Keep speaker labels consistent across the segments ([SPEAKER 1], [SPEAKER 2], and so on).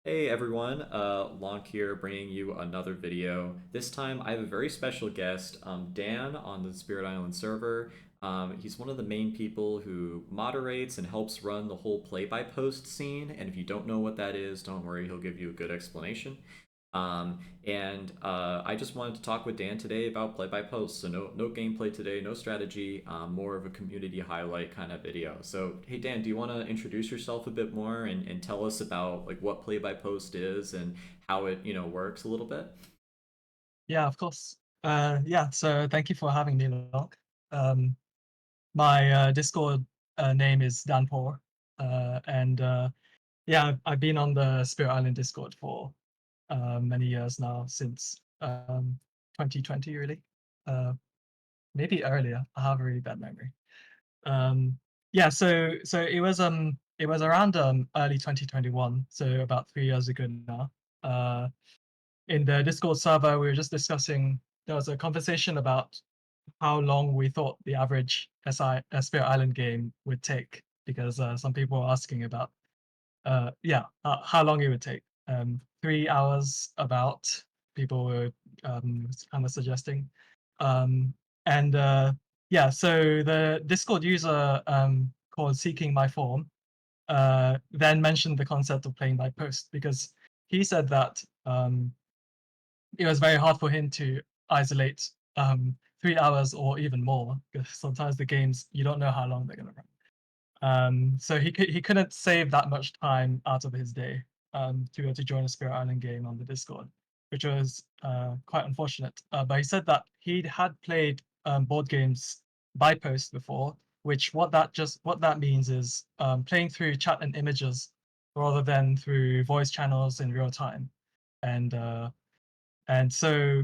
[SPEAKER 1] Hey everyone, Lonk here bringing you another video. This time I have a very special guest, Dan on the Spirit Island server. He's one of the main people who moderates and helps run the whole play-by-post scene, and if you don't know what that is, don't worry, he'll give you a good explanation. And I just wanted to talk with Dan today about play by post. So no gameplay today, no strategy, more of a community highlight kind of video. So hey Dan, do you want to introduce yourself a bit more and tell us about like what play by post is and how it works a little bit?
[SPEAKER 2] Yeah, of course. Yeah, so thank you for having me along. Um, my Discord name is Danpour, and yeah, I've been on the Spirit Island Discord for many years now, since 2020, really. Uh, Maybe earlier. I have a really bad memory. Um, yeah, so it was around early 2021, so about 3 years ago now. Uh, in the Discord server, we were just discussing. There was a conversation about how long we thought the average Spirit Island game would take, because some people were asking about how long it would take. 3 hours about, people were kind of suggesting. Um, and yeah, so the Discord user called Seeking My Form then mentioned the concept of playing by post, because he said that it was very hard for him to isolate 3 hours or even more, because sometimes the games, you don't know how long they're going to run. So he couldn't save that much time out of his day to be able to join a Spirit Island game on the Discord, which was quite unfortunate. But he said that he had played board games by post before, which what that means is playing through chat and images rather than through voice channels in real time. And uh, and so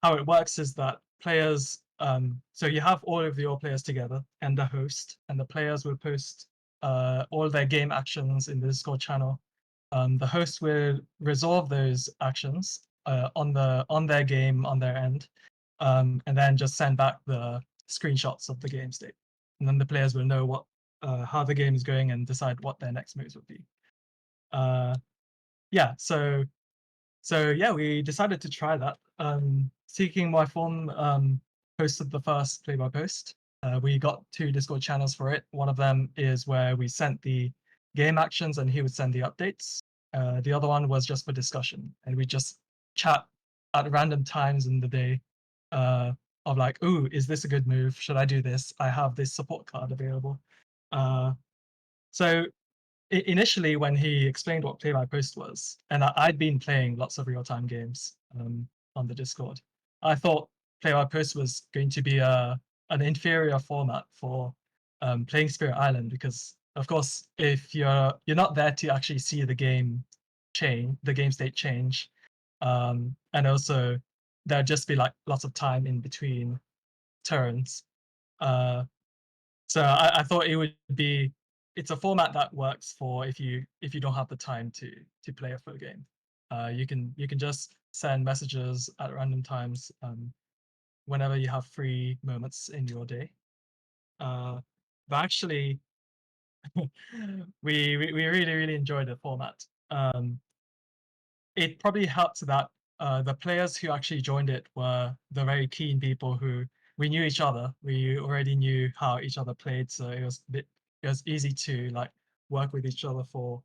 [SPEAKER 2] how it works is that players, so you have all of your players together and the host, and the players will post all their game actions in the Discord channel. The host will resolve those actions on their game on their end, and then just send back the screenshots of the game state, and then the players will know what how the game is going and decide what their next moves would be. Uh, yeah, so yeah, we decided to try that. Seeking My Form posted the first play by post. We got two Discord channels for it. One of them is where we sent the game actions and he would send the updates. The other one was just for discussion, and we just chat at random times in the day, uh, of like, "Ooh, is this a good move? Should I do this? I have this support card available." Uh, so initially, when he explained what play by post was, and I'd been playing lots of real time games on the Discord, I thought play by post was going to be a an inferior format for playing Spirit Island, because of course, if you're not there to actually see the game change, the game state change, and also there'd just be like lots of time in between turns. Uh, so I thought it would be, it's a format that works for if you don't have the time to play a full game. You can just send messages at random times whenever you have free moments in your day. Uh, but actually, we really enjoyed the format. It probably helped that the players who actually joined it were the very keen people who, we knew each other. We already knew how each other played, so it was easy to like work with each other for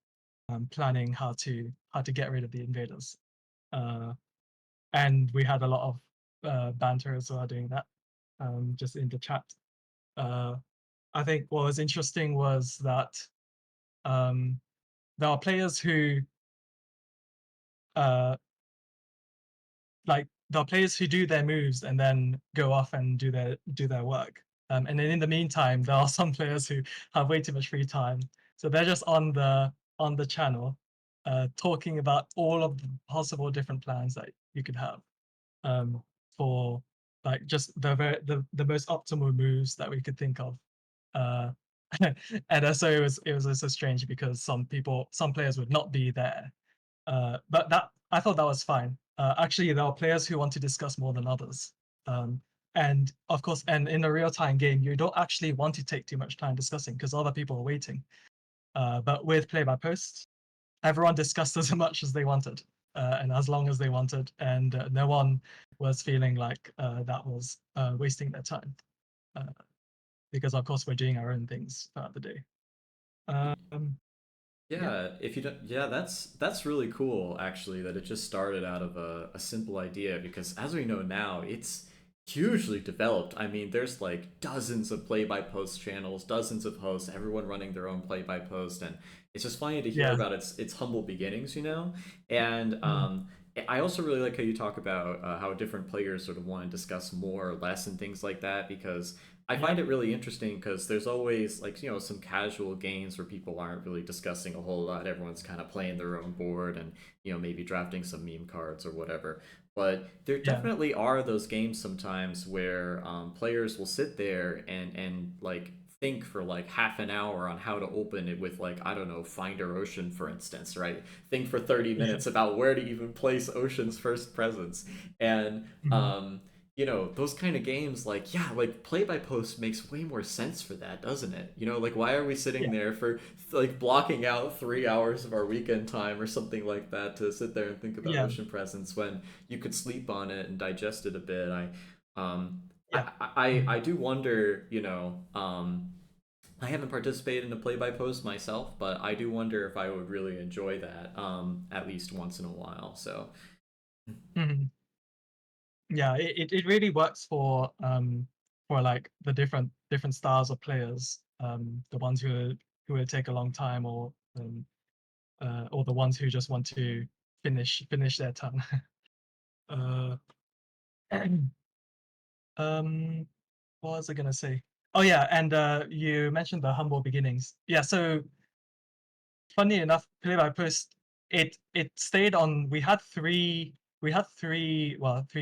[SPEAKER 2] planning how to get rid of the invaders. Uh, and we had a lot of banter as well doing that, just in the chat. Uh, I think what was interesting was that um, there are players who uh, the players who do their moves and then go off and do their work. And then in the meantime, there are some players who have way too much free time, so they're just on the channel, talking about all of the possible different plans that you could have, um, for like just the most optimal moves that we could think of. Uh, and so it was also strange because some players would not be there, but that I thought that was fine. Actually, there are players who want to discuss more than others, um, and of course, and in a real-time game, you don't actually want to take too much time discussing because other people are waiting. But with play by post, everyone discussed as much as they wanted, and as long as they wanted, and no one was feeling like that was wasting their time, uh, because of course we're doing our own things throughout the day. Um, yeah,
[SPEAKER 1] Yeah, if you don't, yeah, that's really cool actually that it just started out of a simple idea because as we know now, it's hugely developed. I mean, there's like dozens of play-by-post channels, dozens of hosts, everyone running their own play-by-post, and it's just funny to hear
[SPEAKER 2] yeah,
[SPEAKER 1] about its humble beginnings, you know? And
[SPEAKER 2] mm,
[SPEAKER 1] I also really like how you talk about how different players sort of want to discuss more or less and things like that because I
[SPEAKER 2] yeah,
[SPEAKER 1] find it really interesting because there's always like some casual games where people aren't really discussing a whole lot. Everyone's kind of playing their own board and maybe drafting some meme cards or whatever. But there
[SPEAKER 2] yeah,
[SPEAKER 1] definitely are those games sometimes where players will sit there and like think for like half an hour on how to open it with like I don't know Finder Ocean for instance, right? Think for 30
[SPEAKER 2] yeah,
[SPEAKER 1] minutes about where to even place Ocean's first presence and
[SPEAKER 2] mhm,
[SPEAKER 1] those kind of games, like, yeah, like play by post makes way more sense for that, doesn't it? Like, why are we sitting
[SPEAKER 2] yeah,
[SPEAKER 1] there for like blocking out 3 hours of our weekend time or something like that to sit there and think about
[SPEAKER 2] yeah,
[SPEAKER 1] ocean presence when you could sleep on it and digest it a bit? Um,
[SPEAKER 2] yeah, mhm,
[SPEAKER 1] I do wonder, I haven't participated in a play by post myself, but I do wonder if I would really enjoy that at least once in a while. So,
[SPEAKER 2] mhm. Yeah, it really works for like the different styles of players, the ones who will take a long time, or the ones who just want to finish their turn. uh, um, what was I gonna say? Oh yeah, and you mentioned the humble beginnings. Yeah, so funny enough, play by post, it stayed on. We had three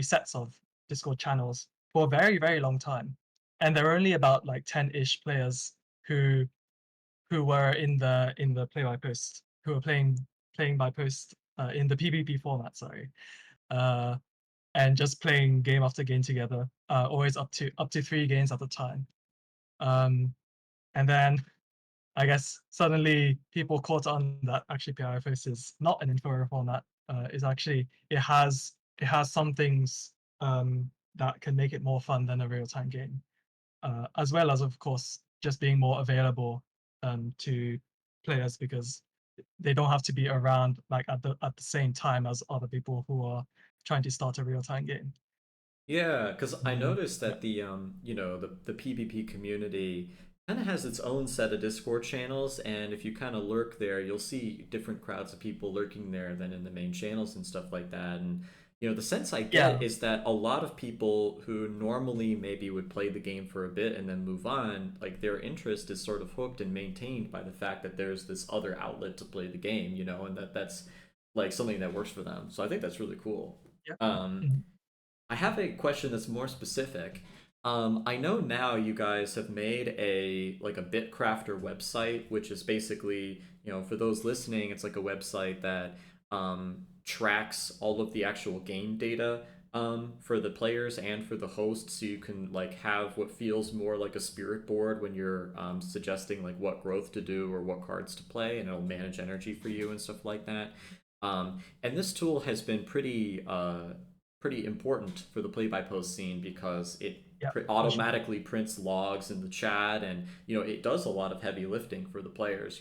[SPEAKER 2] sets of Discord channels for a very very long time, and there were only about like 10-ish players who were in the play by post, who were playing by post in the PBP format. Sorry, uh, and just playing game after game together, always up to 3 games at a time. Um, and then I guess suddenly people caught on that actually PIFS is not an inferior format. Is actually it has some things that can make it more fun than a real time game, as well as of course just being more available to players because they don't have to be around like at the same time as other people who are trying to start a real time game.
[SPEAKER 1] yeah, because I noticed
[SPEAKER 2] Yeah,
[SPEAKER 1] that the PvP community kind of has its own set of Discord channels, and if you kind of lurk there, you'll see different crowds of people lurking there than in the main channels and stuff like that. And the sense I get
[SPEAKER 2] yeah,
[SPEAKER 1] is that a lot of people who normally maybe would play the game for a bit and then move on, like their interest is sort of hooked and maintained by the fact that there's this other outlet to play the game, and that's like something that works for them. So I think that's really cool.
[SPEAKER 2] yeah.
[SPEAKER 1] Um,
[SPEAKER 2] Mhm.
[SPEAKER 1] I have a question that's more specific. I know now you guys have made a Bitcrafter website, which is basically, for those listening, it's like a website that tracks all of the actual game data for the players and for the hosts, so you can like have what feels more like a spirit board when you're suggesting like what growth to do or what cards to play, and it'll manage energy for you and stuff like that. And this tool has been pretty important for the play-by-post scene because it
[SPEAKER 2] Yeah, for sure.
[SPEAKER 1] automatically prints logs in the chat, and it does a lot of heavy lifting for the players.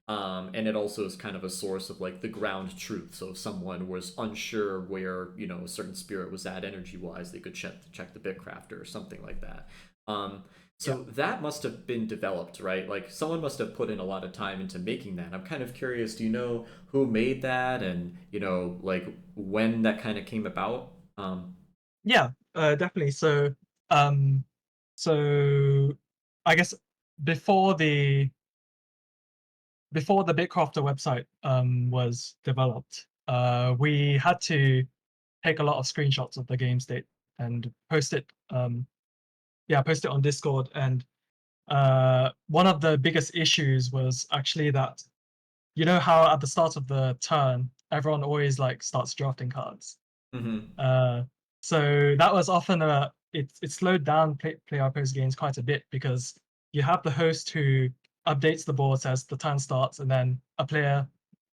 [SPEAKER 1] And it also is kind of a source of like the ground truth. So if someone was unsure where a certain spirit was at energy wise, they could check the Bitcrafter or something like that. um,
[SPEAKER 2] Yeah.
[SPEAKER 1] so that must have been developed, right? Like someone must have put in a lot of time into making that. I'm kind of curious, do you know who made that and, like when that kind of came about?
[SPEAKER 2] Yeah, definitely. Um, so I guess before the before the Bitcrafter website was developed, we had to take a lot of screenshots of the game state and post it. Yeah, post it on Discord. And one of the biggest issues was actually that how at the start of the turn everyone always like starts drafting cards.
[SPEAKER 1] Hmm.
[SPEAKER 2] Uh, so that was often it slowed down play RPS games quite a bit because you have the host who updates the board, says the turn starts, and then a player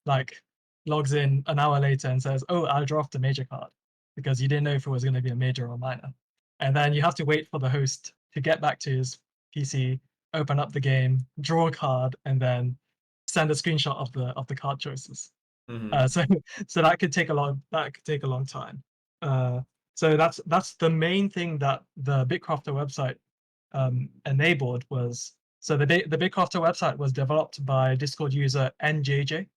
[SPEAKER 2] like logs in an hour later and says, "Oh, I'll draw off the major card," because you didn't know if it was going to be a major or minor. And then you have to wait for the host to get back to his PC, open up the game, draw a card, and then send a screenshot of the card choices.
[SPEAKER 1] Hmm.
[SPEAKER 2] So so that could take a long time. Uh, so that's the main thing that the Bitcrafter website enabled was so the Bitcrafter website was developed by Discord user NJJ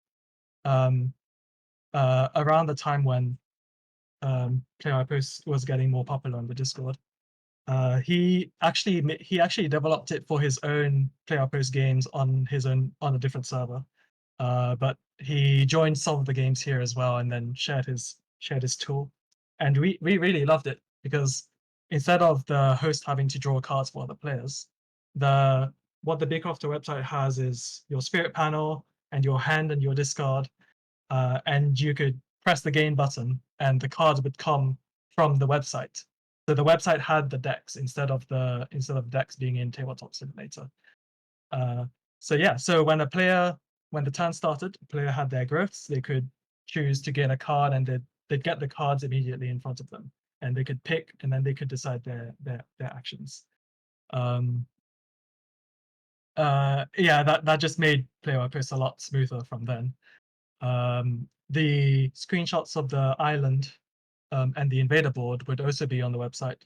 [SPEAKER 2] um, around the time when Player Post was getting more popular on the Discord. He actually developed it for his own Player Post games on his own on a different server. But he joined some of the games here as well, and then shared his tool, and we really loved it because instead of the host having to draw cards for other players, the what the Bigcrafter website has is your spirit panel and your hand and your discard, and you could press the game button, and the cards would come from the website. So the website had the decks instead of decks being in Tabletop Simulator. Uh, so yeah, so when the turn started, a player had their growths, they could choose to gain a card, and they'd get the cards immediately in front of them, and they could pick, and then they could decide their actions. Um, yeah, that just made player outposts a lot smoother from then. The screenshots of the island and the invader board would also be on the website,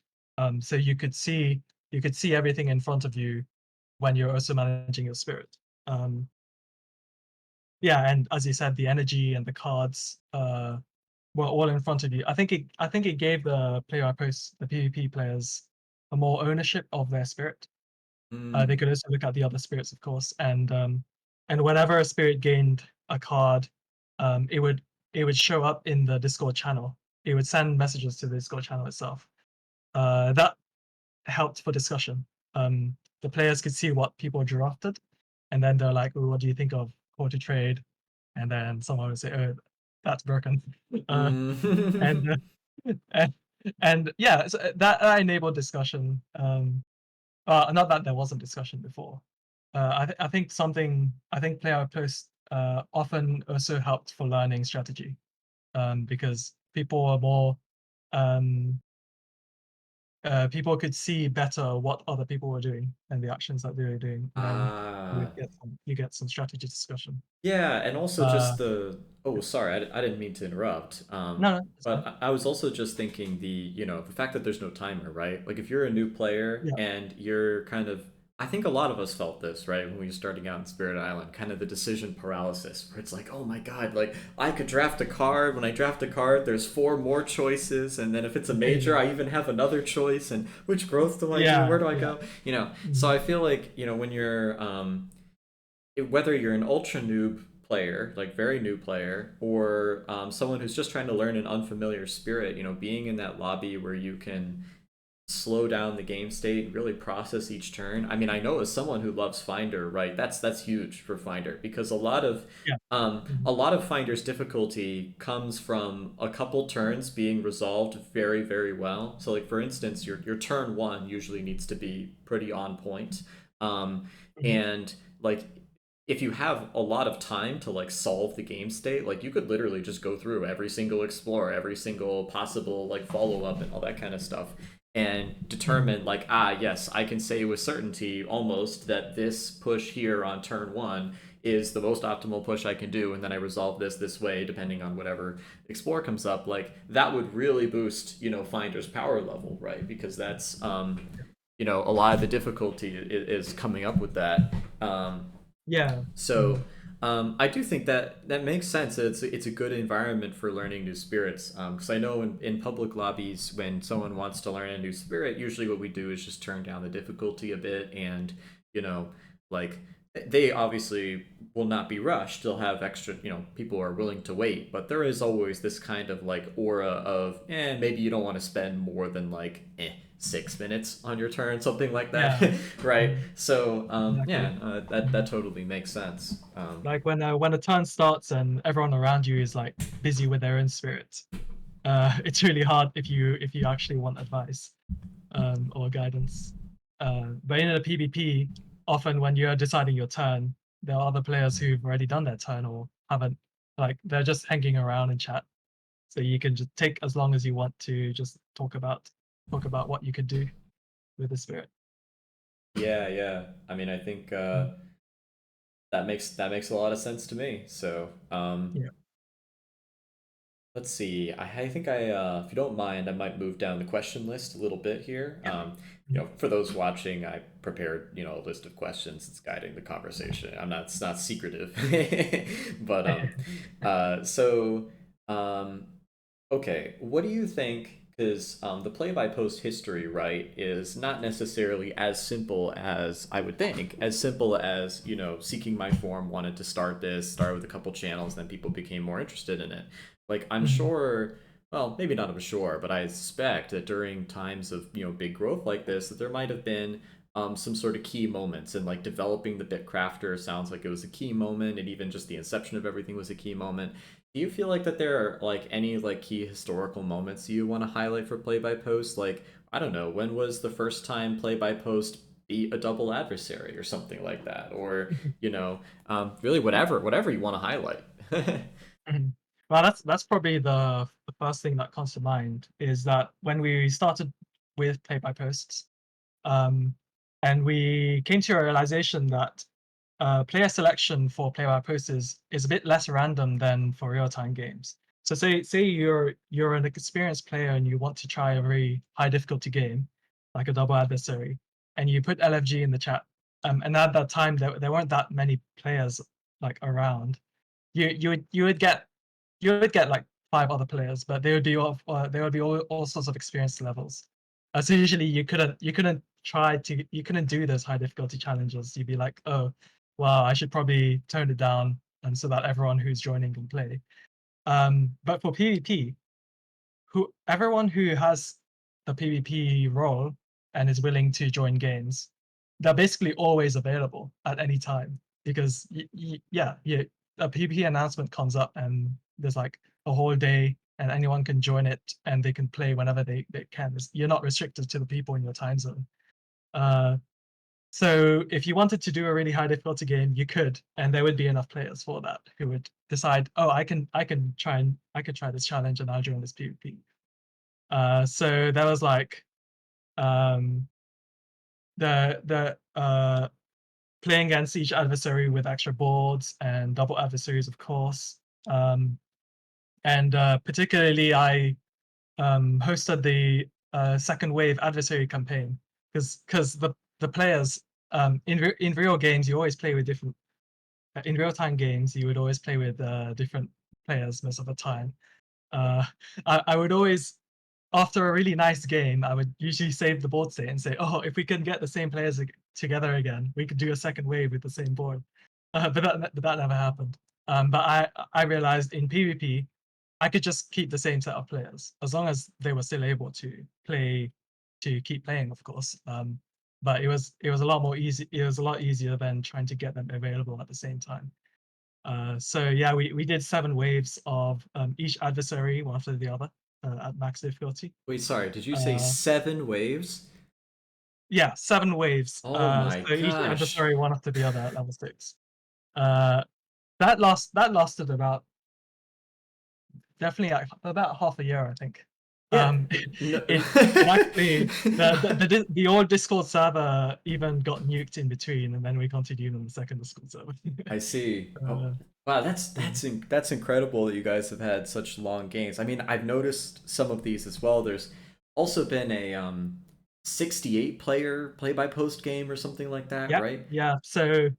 [SPEAKER 2] so you could see everything in front of you when you're also managing your spirit. Um, yeah, and as you said, the energy and the cards were all in front of you. I think it gave the player posts the PvP players a more ownership of their spirit. They
[SPEAKER 1] Mm.
[SPEAKER 2] could also look at the other spirits, of course, and whenever a spirit gained a card, um, it would it would show up in the Discord channel. It would send messages to the Discord channel itself. That helped for discussion. The players could see what people drafted, and then they're like, "Oh, what do you think of Call to Trade?" And then someone would say, "Oh, that's broken," uh, and,
[SPEAKER 1] Mm.
[SPEAKER 2] and and yeah, so that enabled discussion. Not that there wasn't discussion before. I think player posts often also helped for learning strategy because um, people could see better what other people were doing and the actions that they were doing, and then
[SPEAKER 1] Ah.
[SPEAKER 2] you get some strategy discussion.
[SPEAKER 1] Yeah, and also
[SPEAKER 2] Uh,
[SPEAKER 1] just the oh, sorry, I didn't mean to interrupt.
[SPEAKER 2] no, it's
[SPEAKER 1] But
[SPEAKER 2] fine.
[SPEAKER 1] I was also just thinking the fact that there's no timer, right? Like if you're a new player
[SPEAKER 2] Yeah,
[SPEAKER 1] and you're kind of I think a lot of us felt this, right, when we were starting out in Spirit Island, kind of the decision paralysis, where it's like, oh my God, like I could draft a card. When I draft a card, there's four more choices, and then if it's a major, I even have another choice. And which growth do I do?
[SPEAKER 2] yeah,
[SPEAKER 1] Where do I
[SPEAKER 2] yeah,
[SPEAKER 1] go? You know, so
[SPEAKER 2] mhm,
[SPEAKER 1] I feel like, when you're whether you're an ultra noob player, like very new player, or someone who's just trying to learn an unfamiliar spirit, being in that lobby where you can slow down the game state, really process each turn. I mean, I know as someone who loves Finder, right? That's huge for Finder because
[SPEAKER 2] yeah, mhm,
[SPEAKER 1] a lot of Finder's difficulty comes from a couple turns being resolved very, very well. So, like for instance, your turn one usually needs to be pretty on point, um,
[SPEAKER 2] mhm,
[SPEAKER 1] and like if you have a lot of time to like solve the game state, like you could literally just go through every single explore, every single possible like follow up and all that kind of stuff and
[SPEAKER 2] mhm,
[SPEAKER 1] determine like yes, I can say with certainty almost that this push here on turn one is the most optimal push I can do, and then I resolve this way depending on whatever explore comes up. Like that would really boost Finder's power level, right? Because that's a lot of the difficulty is coming up with that.
[SPEAKER 2] yeah,
[SPEAKER 1] So
[SPEAKER 2] mhm,
[SPEAKER 1] I do think that that makes sense. It's a good environment for learning new spirits. Because I know in public lobbies, when someone wants to learn a new spirit, usually what we do is just turn down the difficulty a bit, and you know, like they obviously will not be rushed. They'll have extra. People are willing to wait, but there is always this kind of like aura of, maybe you don't want to spend more than like 6 minutes on your turn, something like that,
[SPEAKER 2] yeah,
[SPEAKER 1] right?
[SPEAKER 2] mhm,
[SPEAKER 1] So
[SPEAKER 2] exactly.
[SPEAKER 1] yeah, that
[SPEAKER 2] Mhm.
[SPEAKER 1] totally makes sense.
[SPEAKER 2] Like when a turn starts and everyone around you is like busy with their own spirit, it's really hard if you actually want advice or guidance. But in a PvP, often when you're deciding your turn, there are other players who've already done their turn or haven't. Like they're just hanging around in chat, so you can just take as long as you want to just talk about what you could do with the spirit.
[SPEAKER 1] Yeah, yeah. I mean, I think
[SPEAKER 2] Mm.
[SPEAKER 1] that makes a lot of sense to me. So,
[SPEAKER 2] Yeah.
[SPEAKER 1] let's see. I think if you don't mind, I might move down the question list a little bit here.
[SPEAKER 2] Yeah. Mm.
[SPEAKER 1] For those watching, I prepared, a list of questions. It's guiding the conversation. It's not secretive, but so, um, okay, what do you think? Because the play-by-post history, right, is not necessarily as simple as I would think. As simple as Seeking My Form wanted to start with a couple channels, then people became more interested in it. Like I'm
[SPEAKER 2] Mhm.
[SPEAKER 1] sure, well, maybe not I'm sure, but I suspect that during times of big growth like this, that there might have been some sort of key moments, and like developing the Bitcrafter sounds like it was a key moment, and even just the inception of everything was a key moment. Do you feel like that there are like any like key historical moments you want to highlight for play by post? Like, I don't know, when was the first time play by post beat a double adversary or something like that? Or, really whatever you want to highlight.
[SPEAKER 2] Mhm. Well, that's probably the first thing that comes to mind is that when we started with play by posts, um, and we came to a realization that player selection for play by posts is a bit less random than for real time games. So say you're an experienced player and you want to try a very high difficulty game, like a double adversary, and you put LFG in the chat, and at that time there weren't that many players like around. You would get like 5 other players, but they would be all sorts of experience levels. So usually you couldn't do those high difficulty challenges. You'd be like, oh, well, I should probably tone it down, and so that everyone who's joining can play. But for PvP, who everyone who has the PvP role and is willing to join games, they're basically always available at any time because yeah, a PvP announcement comes up and there's like a whole day and anyone can join it and they can play whenever they can. You're not restricted to the people in your time zone. Uh, so if you wanted to do a really high difficulty game, you could, and there would be enough players for that who would decide, oh, I could try this challenge and I'll join this PvP. So there was like um, the playing against each adversary with extra boards and double adversaries, of course. Um, and particularly, I hosted the second wave adversary campaign because the players in real games you always play with different in real time games you would always play with different players most of the time. Uh, I would always, after a really nice game, I would usually save the board state and say, "Oh, if we can get the same players together again, we could do a second wave with the same board." But that never happened. But I realized in PvP, I could just keep the same set of players as long as they were still able to play, to keep playing, of course. But it was a lot more easy. It was a lot easier than trying to get them available at the same time. So yeah, we did 7 waves of each adversary, one after the other, at max difficulty.
[SPEAKER 1] Wait, sorry, did you say
[SPEAKER 2] Uh,
[SPEAKER 1] 7 waves?
[SPEAKER 2] yeah, 7 waves.
[SPEAKER 1] Oh my
[SPEAKER 2] So each
[SPEAKER 1] gosh.
[SPEAKER 2] adversary one after the other at level 6. Uh, that lasted about definitely like about half a year, I think.
[SPEAKER 1] Yeah.
[SPEAKER 2] Um,
[SPEAKER 1] No.
[SPEAKER 2] it actually the old Discord server even got nuked in between, and then we continued on the second Discord server.
[SPEAKER 1] I see. Oh,
[SPEAKER 2] uh,
[SPEAKER 1] wow,
[SPEAKER 2] yeah.
[SPEAKER 1] that's incredible that you guys have had such long games. I mean, I've noticed some of these as well. There's also been a 68 player play by post game or something like that,
[SPEAKER 2] Yeah,
[SPEAKER 1] right?
[SPEAKER 2] yeah. So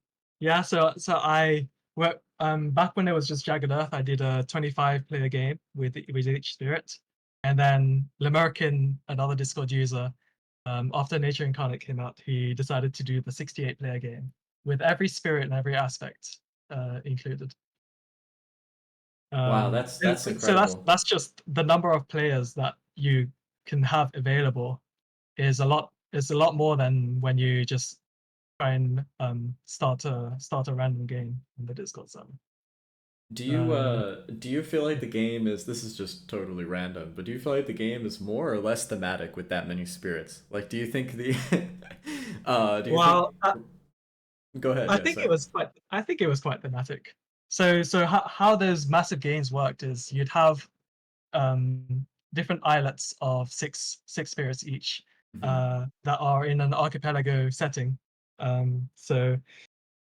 [SPEAKER 2] yeah, so I work back when it was just Jagged Earth, I did a 25 player game with each spirit. And then Lemurkin, another Discord user, after Nature Incarnate came out, he decided to do the 68 player game with every spirit and every aspect included.
[SPEAKER 1] Wow,
[SPEAKER 2] Um,
[SPEAKER 1] that's
[SPEAKER 2] and
[SPEAKER 1] that's
[SPEAKER 2] so that's
[SPEAKER 1] incredible.
[SPEAKER 2] that's just the number of players that you can have available is a lot more than when you just try and start a random game in the Discord server. Uh,
[SPEAKER 1] Do you feel like the game is, this is just totally random, but do you feel like the game is more or less thematic with that many spirits? Like, do you think the do you think
[SPEAKER 2] well,
[SPEAKER 1] go ahead,
[SPEAKER 2] I
[SPEAKER 1] yeah,
[SPEAKER 2] think
[SPEAKER 1] sorry.
[SPEAKER 2] it was quite thematic. So how those massive games worked is you'd have different islets of six spirits each
[SPEAKER 1] Hmm.
[SPEAKER 2] that are in an archipelago setting. So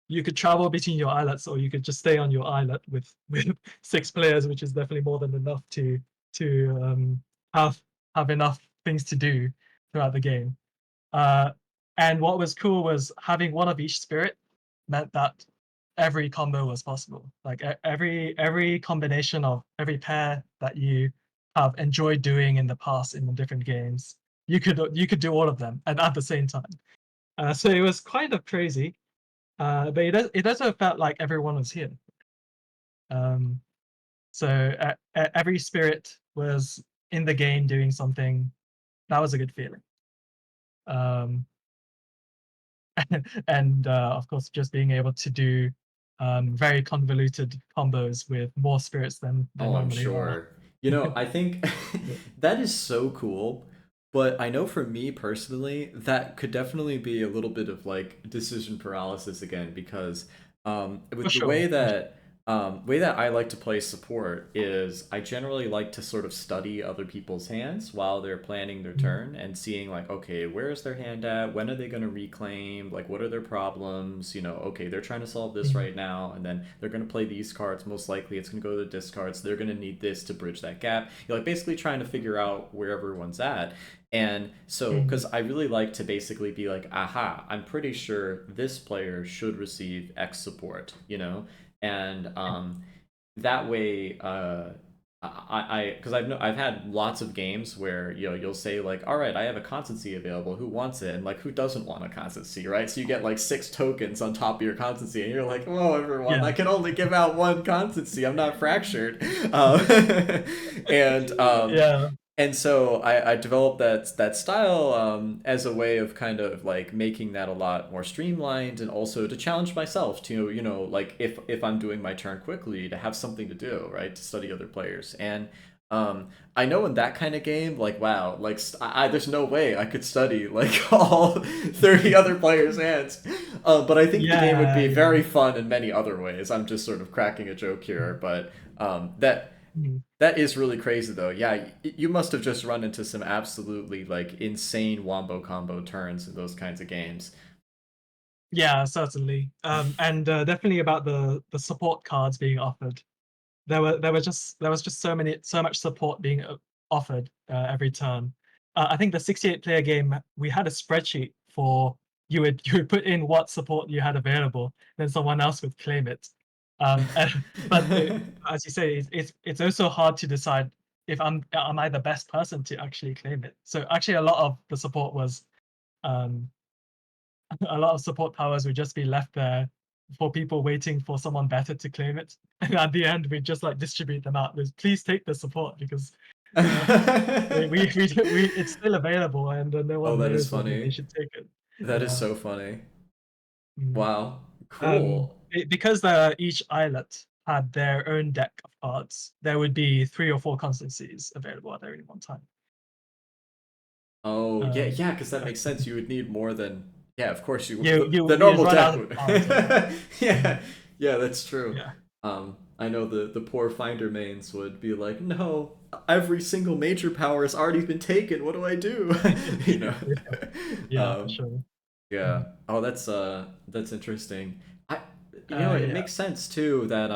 [SPEAKER 2] you could travel between your islets, or you could just stay on your islet with 6 players, which is definitely more than enough to have have enough things to do throughout the game. Uh, and what was cool was having one of each spirit meant that every combo was possible. Like every combination of every pair that you have enjoyed doing in the past in the different games, you could do all of them at the same time. So it was kind of crazy, but it also felt like everyone was here. Um, so every spirit was in the game doing something. That was a good feeling. Um, and of course, just being able to do very convoluted combos with more spirits than there
[SPEAKER 1] Oh, I'm
[SPEAKER 2] normally are.
[SPEAKER 1] sure. I think
[SPEAKER 2] Yeah,
[SPEAKER 1] that is so cool. But I know for me personally, that could definitely be a little bit of like decision paralysis again, because
[SPEAKER 2] for
[SPEAKER 1] with the
[SPEAKER 2] sure.
[SPEAKER 1] way that I like to play support is I generally like to sort of study other people's hands while they're planning their
[SPEAKER 2] Mhm,
[SPEAKER 1] turn and seeing like, okay, where is their hand at? When are they going to reclaim? Like, what are their problems? Okay, they're trying to solve this
[SPEAKER 2] mhm,
[SPEAKER 1] right now, and then they're going to play these cards. Most likely, it's going to go to the discards. They're going to need this to bridge that gap. You're like basically trying to figure out where everyone's at. And so,
[SPEAKER 2] mhm,
[SPEAKER 1] because I really like to basically be like, aha, I'm pretty sure this player should receive X support, and that way, because I've had lots of games where you'll say like, all right, I have a constancy available. Who wants it? And like, who doesn't want a constancy, right? So you get like 6 tokens on top of your constancy, and you're like, whoa, everyone, I
[SPEAKER 2] yeah,
[SPEAKER 1] can only give out one constancy. I'm not fractured. And
[SPEAKER 2] yeah,
[SPEAKER 1] and so I developed that style as a way of kind of like making that a lot more streamlined, and also to challenge myself to like if I'm doing my turn quickly, to have something to do, right, to study other players. And I know in that kind of game, like wow, like there's no way I could study like all 30 other players' hands. But I think the game would
[SPEAKER 2] yeah,
[SPEAKER 1] be
[SPEAKER 2] yeah.
[SPEAKER 1] very fun in many other ways. I'm just sort of cracking a joke here, but
[SPEAKER 2] Mhm.
[SPEAKER 1] that is really crazy though. Yeah, you must have just run into some absolutely like insane wombo combo turns in those kinds of games.
[SPEAKER 2] Yeah, certainly. And definitely about the support cards being offered. There was just so much support being offered every turn. I think the 68 player game, we had a spreadsheet for you would put in what support you had available, then someone else would claim it. But as you say, it's also hard to decide if am I the best person to actually claim it. So actually, a lot of the support was um, a lot of support powers would just be left there for people waiting for someone better to claim it. And at the end, we just like distribute them out. With, please take the support because uh, it's still available and no
[SPEAKER 1] Oh,
[SPEAKER 2] one
[SPEAKER 1] that is
[SPEAKER 2] knows whether they
[SPEAKER 1] funny.
[SPEAKER 2] should take it.
[SPEAKER 1] That is
[SPEAKER 2] Yeah.
[SPEAKER 1] so funny.
[SPEAKER 2] Mm.
[SPEAKER 1] Wow. Cool.
[SPEAKER 2] Because each islet had their own deck of cards, there would be 3 or 4 constancies available at any one time.
[SPEAKER 1] Oh, yeah,
[SPEAKER 2] Um,
[SPEAKER 1] yeah, because that
[SPEAKER 2] yeah.
[SPEAKER 1] makes sense. You would need more than, yeah, of course the
[SPEAKER 2] You'd
[SPEAKER 1] normal
[SPEAKER 2] run
[SPEAKER 1] deck
[SPEAKER 2] out of
[SPEAKER 1] would.
[SPEAKER 2] cards. Yeah.
[SPEAKER 1] Yeah, yeah, that's true.
[SPEAKER 2] Yeah.
[SPEAKER 1] I know the poor finder mains would be like, no, every single major power has already been taken. What do I do? you know.
[SPEAKER 2] Yeah, for
[SPEAKER 1] um,
[SPEAKER 2] sure.
[SPEAKER 1] Yeah.
[SPEAKER 2] Mm.
[SPEAKER 1] Oh, that's interesting. I it
[SPEAKER 2] Yeah.
[SPEAKER 1] makes sense too that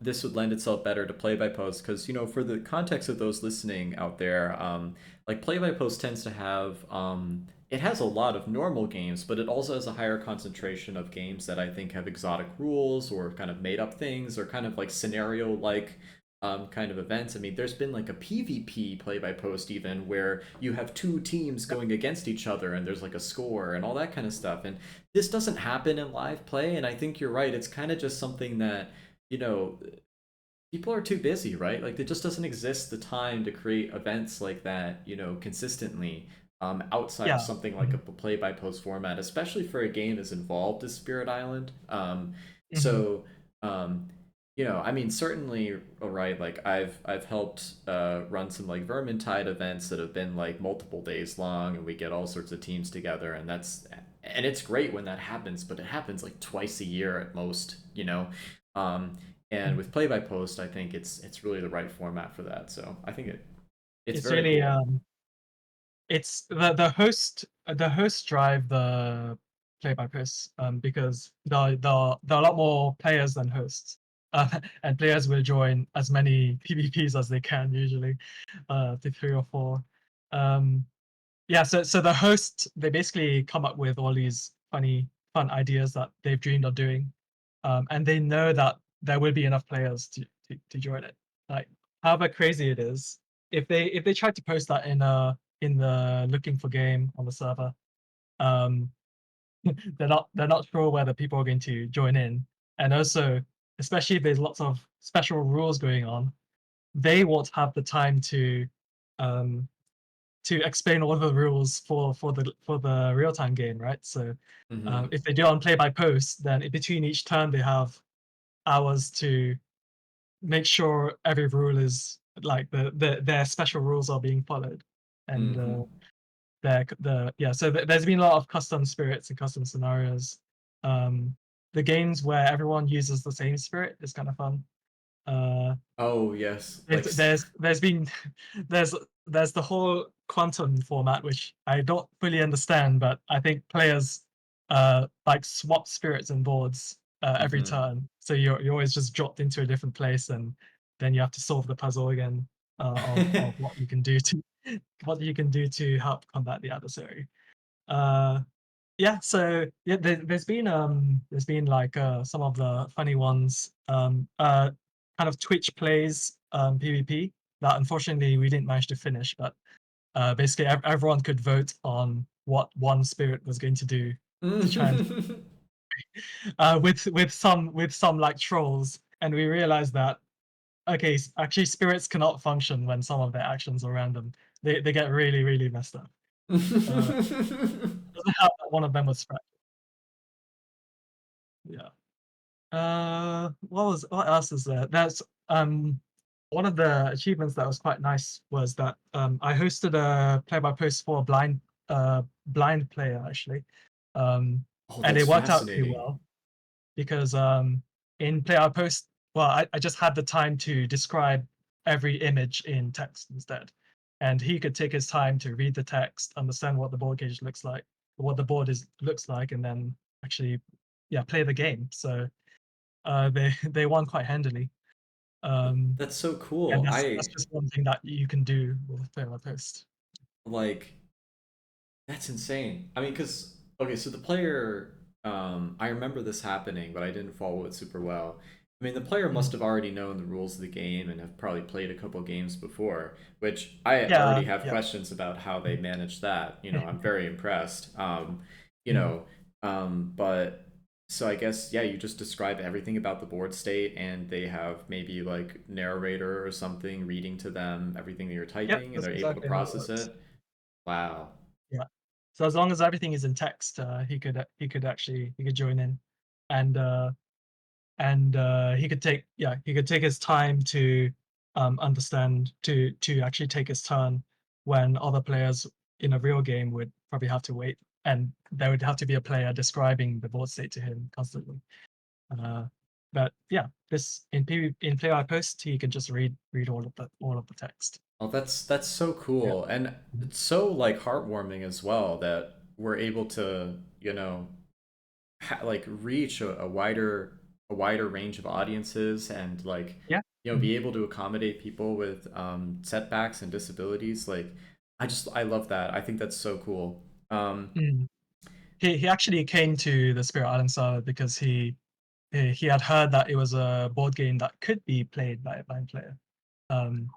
[SPEAKER 1] this would lend itself better to play by post, because for the context of those listening out there, like play by post tends to have it has a lot of normal games, but it also has a higher concentration of games that I think have exotic rules or kind of made up things or kind of like scenario like kind of events. I mean, there's been like a PvP play by post even where you have two teams going against each other and there's like a score and all that kind of stuff. And this doesn't happen in live play. And I think you're right. It's kind of just something that, you know, people are too busy, right? Like there just doesn't exist the time to create events like that, consistently. Outside of
[SPEAKER 2] Yeah.
[SPEAKER 1] something like a
[SPEAKER 2] Mhm.
[SPEAKER 1] play by post format, especially for a game as involved as Spirit Island.
[SPEAKER 2] Mhm.
[SPEAKER 1] So um, I mean, certainly, all right. Like I've helped run some like Vermintide events that have been like multiple days long, and we get all sorts of teams together, and it's great when that happens, but it happens like twice a year at most. Um, And
[SPEAKER 2] Mm.
[SPEAKER 1] with play by post, I think it's really the right format for that. So I think it's
[SPEAKER 2] It's
[SPEAKER 1] very
[SPEAKER 2] really
[SPEAKER 1] cool.
[SPEAKER 2] it's the hosts drive the play by post because there are a lot more players than hosts. And players will join as many PvPs as they can usually, to 3 or 4. Um, yeah, so the hosts, they basically come up with all these fun ideas that they've dreamed of doing, and they know that there will be enough players to join it. Like, however crazy it is, if they try to post that in the looking for game on the server, um, they're not sure whether people are going to join in, and also, especially if there's lots of special rules going on, they won't have the time um, to explain all the rules for the real time game, right? So
[SPEAKER 1] Mm-hmm.
[SPEAKER 2] if they do it on play by post, then in between each turn they have hours to make sure every rule is like their special rules are being followed, and
[SPEAKER 1] Mm-hmm.
[SPEAKER 2] so there's been a lot of custom spirits and custom scenarios. Um, the games where everyone uses the same spirit is kind of fun. Uh,
[SPEAKER 1] Oh yes,
[SPEAKER 2] there's there's been there's there's the whole quantum format which I don't fully understand, but I think players like swap spirits and boards every
[SPEAKER 1] mm-hmm.
[SPEAKER 2] turn, so you're always just dropped into a different place, and then you have to solve the puzzle again, of what you can do to help combat the adversary. Uh, yeah, so yeah, there's been like some of the funny ones, kind of Twitch plays, PvP that unfortunately we didn't manage to finish, but basically everyone could vote on what one spirit was going to do to try and with some like trolls, and we realized that okay, actually spirits cannot function when some of their actions are random. They get really really messed up. Uh, doesn't help that one of them was Sprat. Yeah. What else is there? There's one of the achievements that was quite nice was that I hosted a play by post for a blind player actually, um,
[SPEAKER 1] Oh,
[SPEAKER 2] and
[SPEAKER 1] that's
[SPEAKER 2] it worked out pretty
[SPEAKER 1] fascinating.
[SPEAKER 2] well because in play by post, well, I just had the time to describe every image in text instead, and he could take his time to read the text, understand what the board gauge looks like, what the board is looks like, and then actually, yeah, play the game. So they won quite handily. Um,
[SPEAKER 1] That's so
[SPEAKER 2] and
[SPEAKER 1] cool.
[SPEAKER 2] that's just one thing that you can do with Play by Post.
[SPEAKER 1] Like that's insane. I mean, because okay, so the player, I remember this happening, but I didn't follow it super well. I mean, the player
[SPEAKER 2] Mm.
[SPEAKER 1] must have already known the rules of the game and have probably played a couple games before, which I
[SPEAKER 2] Yeah,
[SPEAKER 1] already have
[SPEAKER 2] yeah.
[SPEAKER 1] questions about how they managed that. I'm very impressed. You
[SPEAKER 2] Mm.
[SPEAKER 1] know, but so I guess yeah, you just describe everything about the board state, and they have maybe like narrator or something reading to them everything that you're
[SPEAKER 2] Yep,
[SPEAKER 1] typing, and
[SPEAKER 2] that's
[SPEAKER 1] they're able to
[SPEAKER 2] exactly how it
[SPEAKER 1] process
[SPEAKER 2] works.
[SPEAKER 1] it. Wow.
[SPEAKER 2] Yeah. So as long as everything is in text, he could join in, and he could take his time to understand to actually take his turn when other players in a real game would probably have to wait, and there would have to be a player describing the board state to him constantly. Uh, but yeah, this in Play I Post, he can just read all of the text.
[SPEAKER 1] Oh, that's so
[SPEAKER 2] Yeah.
[SPEAKER 1] cool, and it's so like heartwarming as well that we're able to, like reach a wider range of audiences and like,
[SPEAKER 2] Yeah. Mhm.
[SPEAKER 1] be able to accommodate people with setbacks and disabilities. Like, I love that. I think that's so cool.
[SPEAKER 2] Mm. He actually came to the Spirit Island server because he had heard that it was a board game that could be played by a blind player. Um,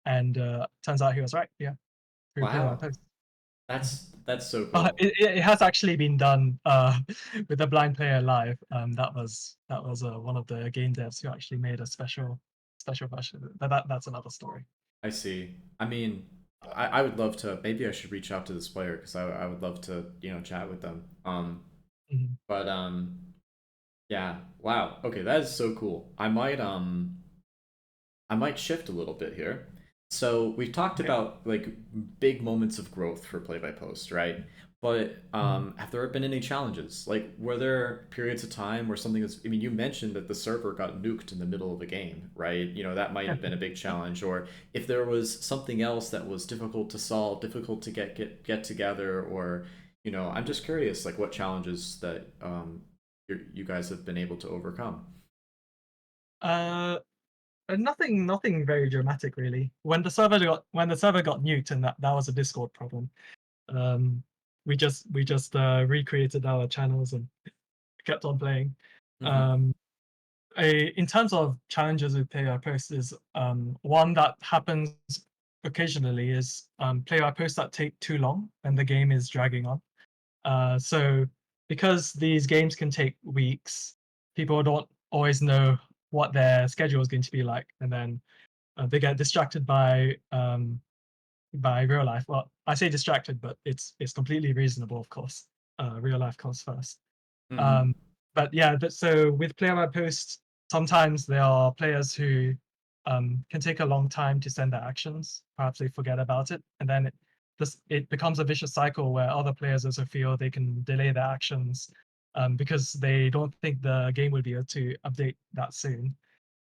[SPEAKER 2] and turns out he was right. Yeah, through Play by
[SPEAKER 1] Wow,
[SPEAKER 2] Post. Mhm.
[SPEAKER 1] that's so
[SPEAKER 2] But
[SPEAKER 1] cool.
[SPEAKER 2] it has actually been done with a blind player live. That was one of the game devs who actually made a special version. But that's another story.
[SPEAKER 1] I see. I mean, I would love to. Maybe I should reach out to this player because I would love to chat with them.
[SPEAKER 2] Mhm.
[SPEAKER 1] But Yeah. Wow. Okay, that is so cool. I might shift a little bit here. So we've talked
[SPEAKER 2] Okay.
[SPEAKER 1] about like big moments of growth for play by post, right? But
[SPEAKER 2] Mm.
[SPEAKER 1] have there been any challenges? Like, were there periods of time where something was? I mean, you mentioned that the server got nuked in the middle of a game, right? You know, that might have been a big challenge. Or if there was something else that was difficult to solve, difficult to get together, or I'm just curious, like, what challenges that you guys have been able to overcome.
[SPEAKER 2] Uh, nothing very dramatic really. When the server got nuked, and that was a Discord problem. Um, we just recreated our channels and kept on playing.
[SPEAKER 1] Mm-hmm.
[SPEAKER 2] Um, in terms of challenges with player posts, is one that happens occasionally is player posts that take too long and the game is dragging on. So because these games can take weeks, people don't always know what their schedule is going to be like, and then they get distracted by real life. Well, I say distracted, but it's completely reasonable, of course. Real life comes first.
[SPEAKER 1] Mm-hmm.
[SPEAKER 2] Um, but yeah, so with player by post, sometimes there are players who can take a long time to send their actions. Perhaps they forget about it, and then it becomes a vicious cycle where other players also feel they can delay their actions because they don't think the game will be able to update that soon,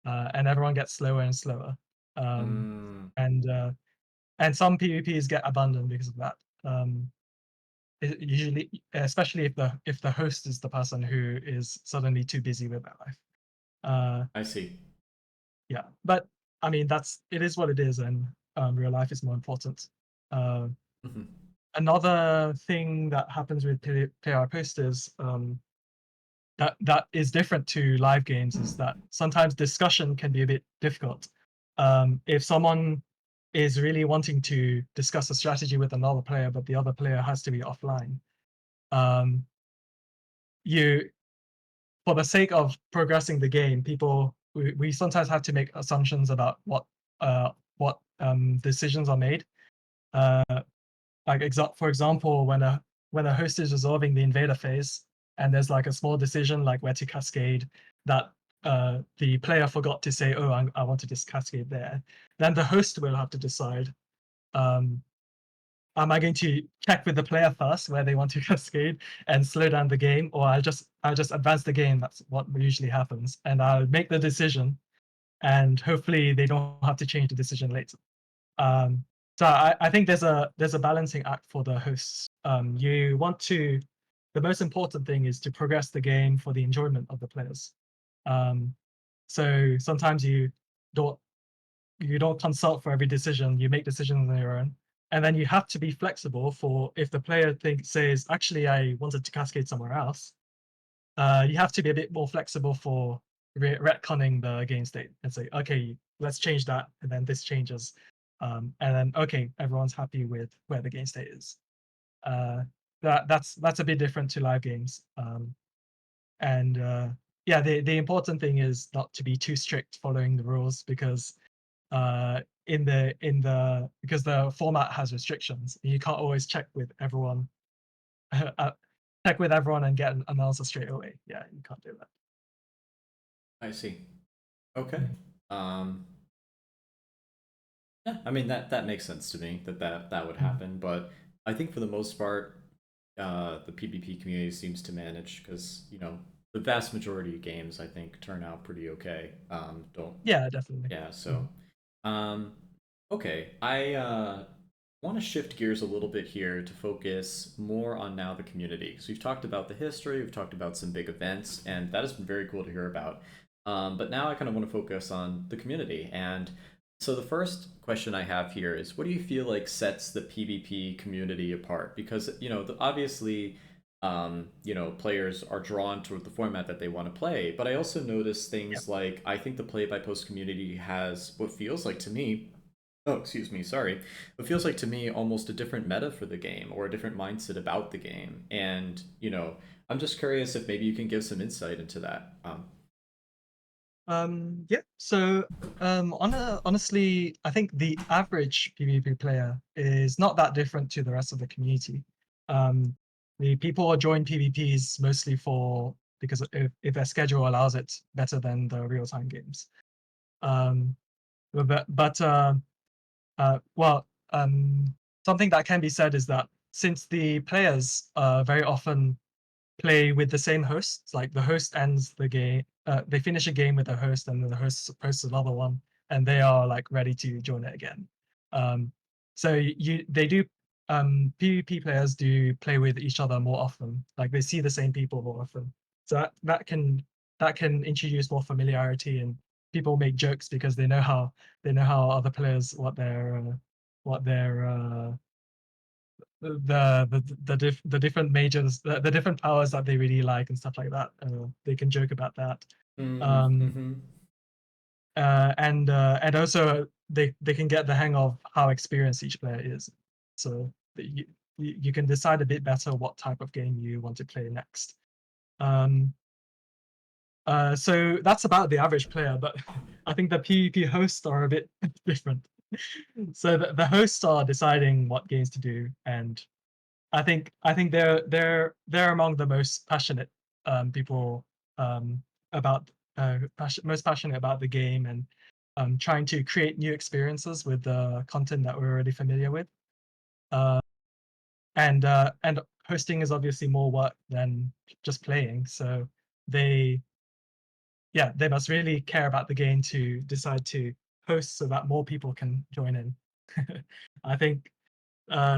[SPEAKER 2] and everyone gets slower and slower. Um,
[SPEAKER 1] Mm,
[SPEAKER 2] and uh, and some PvPs get abandoned because of that. Um, usually, especially if the host is the person who is suddenly too busy with their life. Uh,
[SPEAKER 1] I see.
[SPEAKER 2] yeah, but I mean it is what it is, and real life is more important. Uh,
[SPEAKER 1] Mm-hmm.
[SPEAKER 2] Another thing that happens with player posters that is different to live games is that sometimes discussion can be a bit difficult. If someone is really wanting to discuss a strategy with another player, but the other player has to be offline, um, you for the sake of progressing the game, we sometimes have to make assumptions about what decisions are made. Uh, for example, when a host is resolving the invader phase, and there's like a small decision like where to cascade that the player forgot to say, oh, I want to just cascade there. Then the host will have to decide, um, am I going to check with the player first where they want to cascade and slow down the game, or I'll just advance the game. That's what usually happens, and I'll make the decision, and hopefully they don't have to change the decision later. Um, so I think there's a balancing act for the hosts. The most important thing is to progress the game for the enjoyment of the players. Um, so sometimes don't you don't consult for every decision. You make decisions on your own, and then you have to be flexible for if the player says, actually, I wanted to cascade somewhere else. You have to be a bit more flexible for retconning the game state and say, okay, let's change that, and then this changes, and then okay, everyone's happy with where the game state is. Uh, that's a bit different to live games, and yeah, the important thing is not to be too strict following the rules because because the format has restrictions. You can't always check with everyone, uh, and get an answer straight away. Yeah, you can't do that.
[SPEAKER 1] I see. Okay.
[SPEAKER 2] Mm.
[SPEAKER 1] Um, Yeah, I mean that makes sense to me that would
[SPEAKER 2] Mm.
[SPEAKER 1] happen, but I think for the most part, the PvP community seems to manage because the vast majority of games I think turn out pretty okay. Don't
[SPEAKER 2] Yeah, definitely.
[SPEAKER 1] Yeah, so
[SPEAKER 2] Mm.
[SPEAKER 1] um, okay, I want to shift gears a little bit here to focus more on now the community. So we've talked about the history, we've talked about some big events, and that has been very cool to hear about. But now I kind of want to focus on the community. And so the first question I have here is, what do you feel like sets the PvP community apart? Because obviously, players are drawn toward the format that they want to play. But I also notice
[SPEAKER 2] Yeah.
[SPEAKER 1] things like I think the play by post community has what feels like to me. Oh, excuse me, sorry. It feels like to me almost a different meta for the game or a different mindset about the game. And, I'm just curious if maybe you can give some insight into that.
[SPEAKER 2] Yeah. So, honestly, I think the average PvP player is not that different to the rest of the community. Um, the people join PvPs mostly because if their schedule allows it better than the real time games. Um, but well, something that can be said is that since the players very often play with the same hosts. Like the host ends the game, they finish a game with the host, and then the host posts another one, and they are like ready to join it again. Um, so you they do PvP players do play with each other more often. Like they see the same people more often. So that can introduce more familiarity, and people make jokes because they know how other players what their the different majors, the different powers that they really like and stuff like that. They can joke about that. Um,
[SPEAKER 1] Mm-hmm.
[SPEAKER 2] and also they can get the hang of how experienced each player is, so that you can decide a bit better what type of game you want to play next. Um, so that's about the average player, but I think the PvP hosts are a bit different. So the hosts are deciding what games to do, and I think they're among the most passionate people about most passionate about the game, and trying to create new experiences with the content that we're already familiar with. Uh, and hosting is obviously more work than just playing, so they they must really care about the game to decide to host so that more people can join in. I think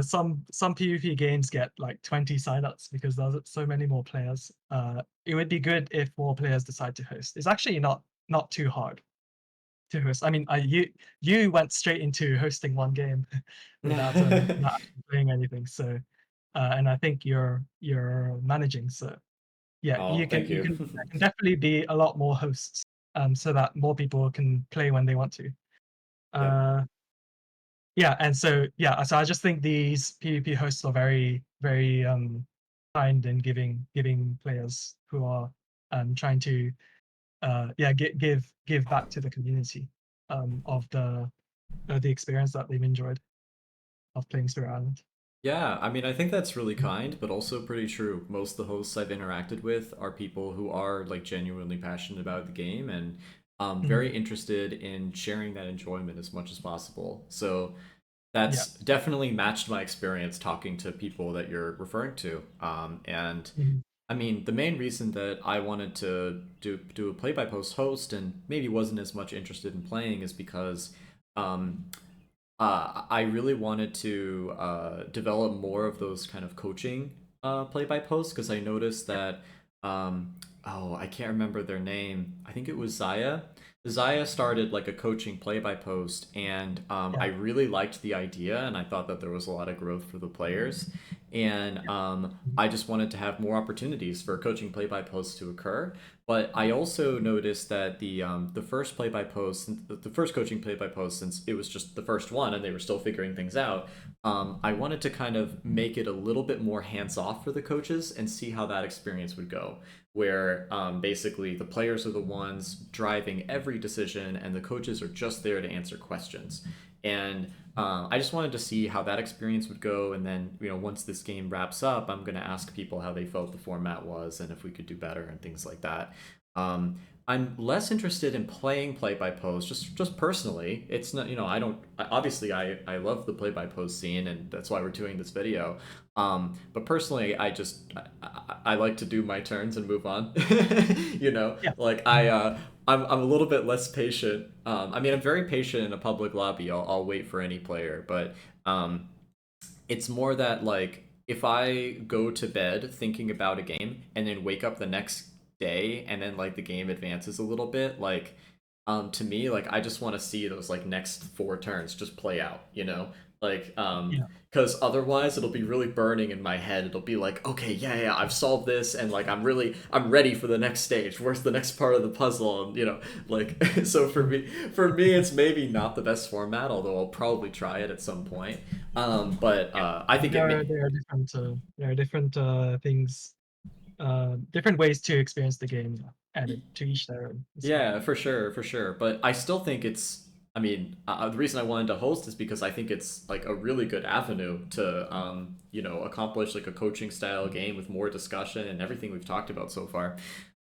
[SPEAKER 2] some PvP games get like 20 signups because there's so many more players. It would be good if more players decide to host. It's actually not too hard to host. I mean, you went straight into hosting one game without not actually playing anything. So, and I think you're managing. So, yeah,
[SPEAKER 1] Oh, thank
[SPEAKER 2] you
[SPEAKER 1] you.
[SPEAKER 2] can there can definitely be a lot more hosts, so that more people can play when they want to.
[SPEAKER 1] Yep.
[SPEAKER 2] Uh, yeah, and so so I just think these PvP hosts are very kind in giving players who are trying to give back to the community of the experience that they've enjoyed of playing Spirit Island.
[SPEAKER 1] Yeah, I mean, I think that's really kind, but also pretty true. Most of the hosts I've interacted with are people who are like genuinely passionate about the game and
[SPEAKER 2] Mhm.
[SPEAKER 1] very interested in sharing that enjoyment as much as possible. So
[SPEAKER 2] Yeah.
[SPEAKER 1] that's definitely matched my experience talking to people that you're referring to. And
[SPEAKER 2] Mhm.
[SPEAKER 1] I mean, the main reason that I wanted to do a play by post host and maybe wasn't as much interested in playing is because um, I really wanted to develop more of those kind of coaching play by posts because I noticed
[SPEAKER 2] Yeah.
[SPEAKER 1] that oh, I can't remember their name. I think it was Zaya. Zaya started like a coaching play by post, and I
[SPEAKER 2] Yeah.
[SPEAKER 1] really liked the idea, and I thought that there was a lot of growth for the players, and
[SPEAKER 2] Mhm.
[SPEAKER 1] I just wanted to have more opportunities for coaching play by posts to occur. But I also noticed that the first play by post, the first coaching play by post, since it was just the first one and they were still figuring things out, I wanted to kind of make it a little bit more hands off for the coaches and see how that experience would go. Where basically the players are the ones driving every decision and the coaches are just there to answer questions. And I just wanted to see how that experience would go, and then once this game wraps up, I'm gonna ask people how they felt the format was and if we could do better and things like that. Um, I'm less interested in playing play by post, just personally. It's not I don't obviously I love the play by post scene, and that's why we're doing this video. But personally, I like to do my turns and move on.
[SPEAKER 2] Yeah.
[SPEAKER 1] Like
[SPEAKER 2] Mhm.
[SPEAKER 1] I'm a little bit less patient. I mean, I'm very patient in a public lobby. I'll wait for any player, but um, it's more that like if I go to bed thinking about a game and then wake up the next day and then like the game advances a little bit, like to me like I just want to see those like next four turns just play out, like
[SPEAKER 2] Yeah.
[SPEAKER 1] because otherwise it'll be really burning in my head. It'll be like, okay, yeah, I've solved this, and like I'm ready for the next stage. Where's the next part of the puzzle? And like so
[SPEAKER 2] Mhm.
[SPEAKER 1] for me it's maybe not the best format, although I'll probably try it at some point. But
[SPEAKER 2] Yeah.
[SPEAKER 1] I think it may.
[SPEAKER 2] There are different things, different ways to experience the game, and to each their own. So
[SPEAKER 1] Yeah, for sure, for sure. But I still think it's. I mean, the reason I wanted to host is because I think it's like a really good avenue to, accomplish like a coaching style game with more discussion and everything we've talked about so far.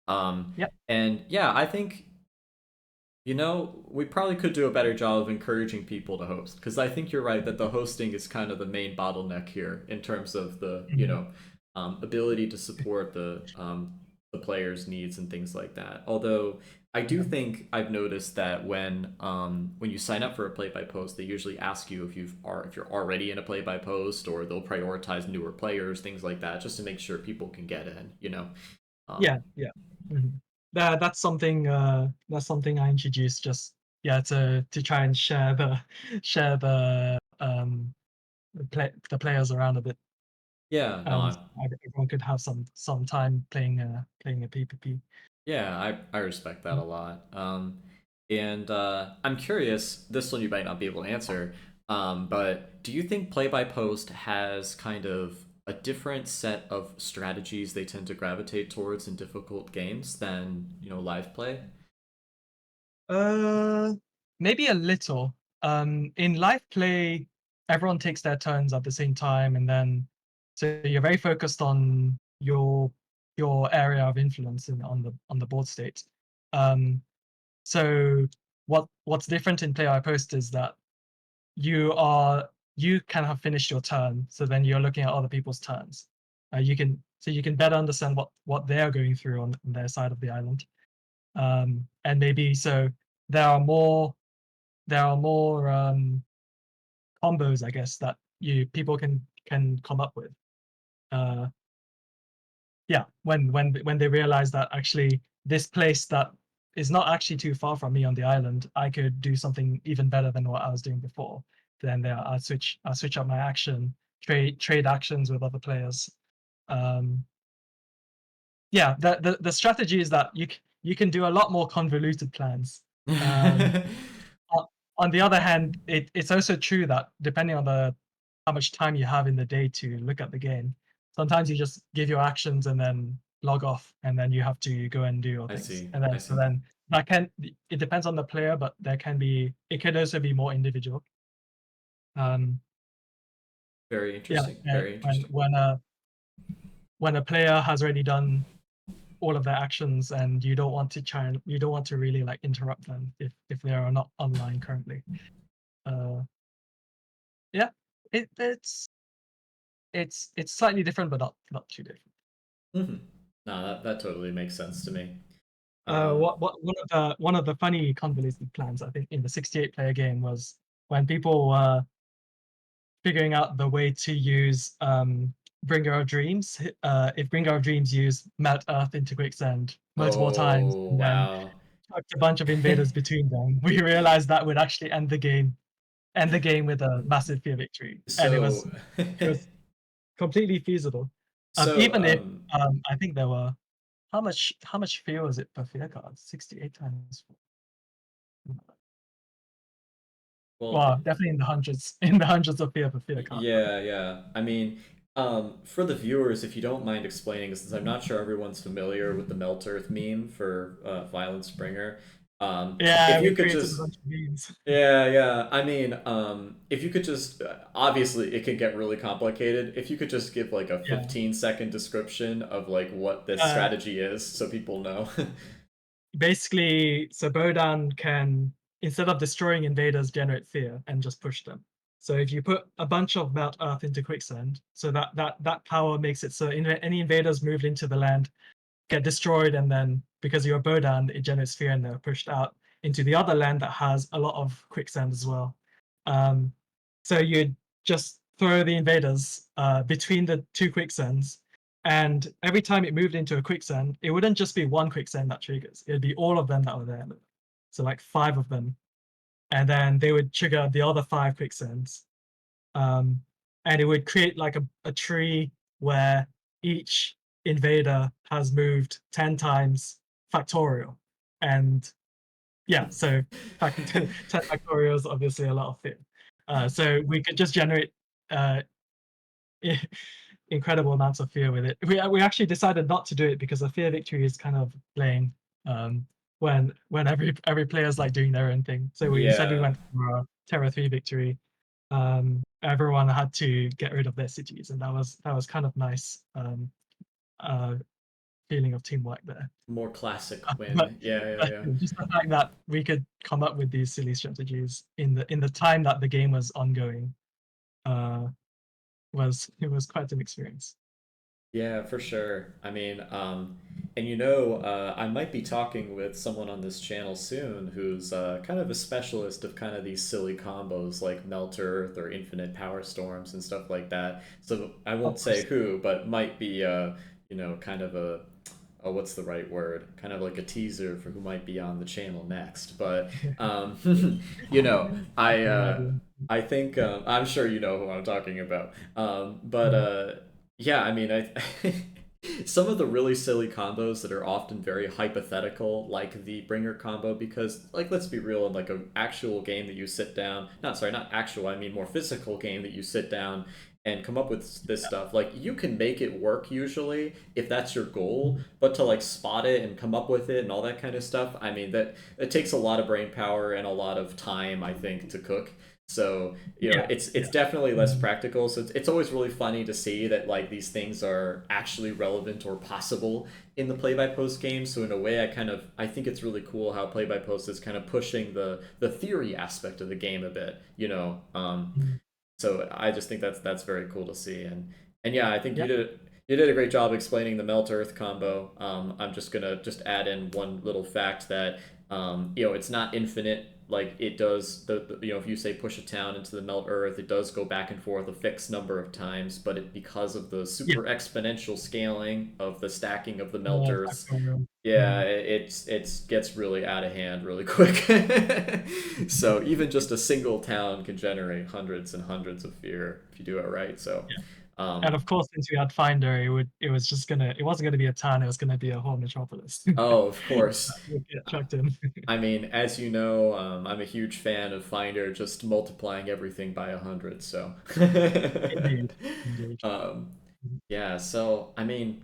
[SPEAKER 2] yeah.
[SPEAKER 1] And yeah, I think You know, we probably could do a better job of encouraging people to host because I think you're right that the hosting is kind of the main bottleneck here in terms of the
[SPEAKER 2] Mhm.
[SPEAKER 1] ability to support the players' needs and things like that. Although I do
[SPEAKER 2] Yeah.
[SPEAKER 1] think I've noticed that when you sign up for a play by post, they usually ask you if you're already in a play by post, or they'll prioritize newer players, things like that, just to make sure people can get in.
[SPEAKER 2] Yeah,
[SPEAKER 1] Um,
[SPEAKER 2] yeah. Mhm. That's something I introduced just yeah to try and share the players around a bit,
[SPEAKER 1] yeah, no,
[SPEAKER 2] so everyone could have some time playing a PvP.
[SPEAKER 1] yeah, I respect that a lot. And I'm curious, this one you might not be able to answer, but do you think play by post has kind of a different set of strategies they tend to gravitate towards in difficult games than, live play?
[SPEAKER 2] Uh, Maybe a little. In live play, everyone takes their turns at the same time, and then so you're very focused on your area of influence on the board state. Um, so what's different in play by post is that you are you can have finished your turn, so then you're looking at other people's turns. You can better understand what they're going through on their side of the island, and maybe so there are more combos, I guess, that you people can come up with. Uh, yeah, when they realize that actually this place that is not actually too far from me on the island, I could do something even better than what I was doing before. Then there, I'll switch up my action, trade actions with other players. Um, yeah, the strategy is that you can do a lot more convoluted plans. Um, o on the other hand, it's also true that depending on the how much time you have in the day to look at the game, sometimes you just give your actions and then log off, and then you have to go and do your
[SPEAKER 1] I
[SPEAKER 2] things.
[SPEAKER 1] see,
[SPEAKER 2] And
[SPEAKER 1] I
[SPEAKER 2] then
[SPEAKER 1] see.
[SPEAKER 2] that can it depends on the player, but it could also be more individual. Um,
[SPEAKER 1] Very
[SPEAKER 2] yeah,
[SPEAKER 1] interesting, very interesting.
[SPEAKER 2] when a player has already done all of their actions and you don't want to really like interrupt them if they are not online currently. Uh, yeah, it, it's slightly different, but not too different.
[SPEAKER 1] Hmm. No, that totally makes sense to me. Um,
[SPEAKER 2] What one of the funny convoluted plans I think in the 68 player game was when people were figuring out the way to use Bringer of Dreams. If Bringer of Dreams use Melt Earth into Quicksand multiple times
[SPEAKER 1] oh,
[SPEAKER 2] and then
[SPEAKER 1] wow.
[SPEAKER 2] chucked a bunch of invaders between them, we realized that would actually end the game with a massive fear victory, and
[SPEAKER 1] So,
[SPEAKER 2] it was completely feasible.
[SPEAKER 1] so,
[SPEAKER 2] Even if I think there were how much fear was it per fear card? 68 times.
[SPEAKER 1] well,
[SPEAKER 2] Well, definitely in the hundreds, in the hundreds of fear per fear card.
[SPEAKER 1] yeah, yeah. I mean, for the viewers, if you don't mind explaining, since I'm not sure everyone's familiar with the Melt Earth meme for Violent Springer, if
[SPEAKER 2] Yeah,
[SPEAKER 1] you
[SPEAKER 2] we
[SPEAKER 1] could
[SPEAKER 2] created a
[SPEAKER 1] just,
[SPEAKER 2] bunch of memes.
[SPEAKER 1] yeah, yeah. I mean, if you could just, obviously, it can get really complicated. If you could just give like a
[SPEAKER 2] Yeah.
[SPEAKER 1] 15-second description of like what this
[SPEAKER 2] Uh,
[SPEAKER 1] strategy is, so people know.
[SPEAKER 2] Basically, so Bodan can, instead of destroying invaders, generate fear and just push them. So if you put a bunch of Melt Earth into Quicksand, so that power makes it so any invaders moved into the land get destroyed, and then because you're a Bodan, it generates fear and they're pushed out into the other land that has a lot of quicksand as well. Um, so you just throw the invaders between the two quicksands, and every time it moved into a quicksand, it wouldn't just be one quicksand that triggers; it'd be all of them that were there. So like five of them, and then they would trigger the other five quicksands, um, and it would create like a tree where each invader has moved 10 times factorial. And yeah, so 10 factorial is obviously a lot of fear. So we could just generate uh, incredible amounts of fear with it. We actually decided not to do it because the fear victory is kind of lame, um, when every player is like doing their own thing. So we instead we
[SPEAKER 1] Yeah.
[SPEAKER 2] went for a Terra 3 victory. Everyone had to get rid of their cities, and that was kind of nice. Uh, feeling of teamwork there.
[SPEAKER 1] More classic
[SPEAKER 2] But
[SPEAKER 1] win. Yeah, yeah, yeah.
[SPEAKER 2] just the fact that we could come up with these silly strategies in the time that the game was ongoing, uh, it was quite an experience.
[SPEAKER 1] Yeah, for sure. I mean, and I might be talking with someone on this channel soon who's kind of a specialist of kind of these silly combos like Melt Earth or Infinite Power Storms and stuff like that. So I won't
[SPEAKER 2] Of
[SPEAKER 1] say
[SPEAKER 2] course.
[SPEAKER 1] who, but might be, kind of a, oh, what's the right word? Kind of like a teaser for who might be on the channel next. But, you know, I,
[SPEAKER 2] No
[SPEAKER 1] uh,
[SPEAKER 2] idea.
[SPEAKER 1] I think I'm sure you know who I'm talking about. But
[SPEAKER 2] Mm.
[SPEAKER 1] yeah, I mean, some of the really silly combos that are often very hypothetical, like the bringer combo, because like let's be real, in like a actual game that you sit down, not sorry, not actual, I mean more physical game that you sit down and come up with this stuff, like you can make it work usually if that's your goal,
[SPEAKER 2] Mhm.
[SPEAKER 1] but to like spot it and come up with it and all that kind of stuff, I mean that it takes a lot of brain power and a lot of time, I think, to cook. So
[SPEAKER 2] Yeah,
[SPEAKER 1] it's
[SPEAKER 2] yeah.
[SPEAKER 1] definitely less
[SPEAKER 2] Mhm.
[SPEAKER 1] practical. So it's always really funny to see that like these things are actually relevant or possible in the play by post game. So in a way, I think it's really cool how play by post is kind of pushing the theory aspect of the game a bit.
[SPEAKER 2] Mhm.
[SPEAKER 1] So I just think that's very cool to see. And yeah, I think
[SPEAKER 2] Yeah.
[SPEAKER 1] you did a great job explaining the Melt Earth combo. I'm just gonna just add in one little fact that it's not infinite. Like it does if you say push a town into the Melt Earth, it does go back and forth a fixed number of times, but because of the
[SPEAKER 2] Yeah.
[SPEAKER 1] super exponential scaling of the stacking of the Melt
[SPEAKER 2] Yeah,
[SPEAKER 1] Earths,
[SPEAKER 2] factorial.
[SPEAKER 1] yeah,
[SPEAKER 2] Mhm.
[SPEAKER 1] it's gets really out of hand really quick. So even just a single town can generate hundreds and hundreds of fear if you do it right. So,
[SPEAKER 2] Yeah. And
[SPEAKER 1] um,
[SPEAKER 2] of course, since we had Finder, it wasn't gonna be a town, it was gonna be a whole metropolis.
[SPEAKER 1] oh, of
[SPEAKER 2] That
[SPEAKER 1] course.
[SPEAKER 2] would get chucked in.
[SPEAKER 1] I mean, as you know, I'm a huge fan of Finder just multiplying everything by 100. So,
[SPEAKER 2] Indeed. Indeed.
[SPEAKER 1] um,
[SPEAKER 2] Mhm.
[SPEAKER 1] yeah, so I mean,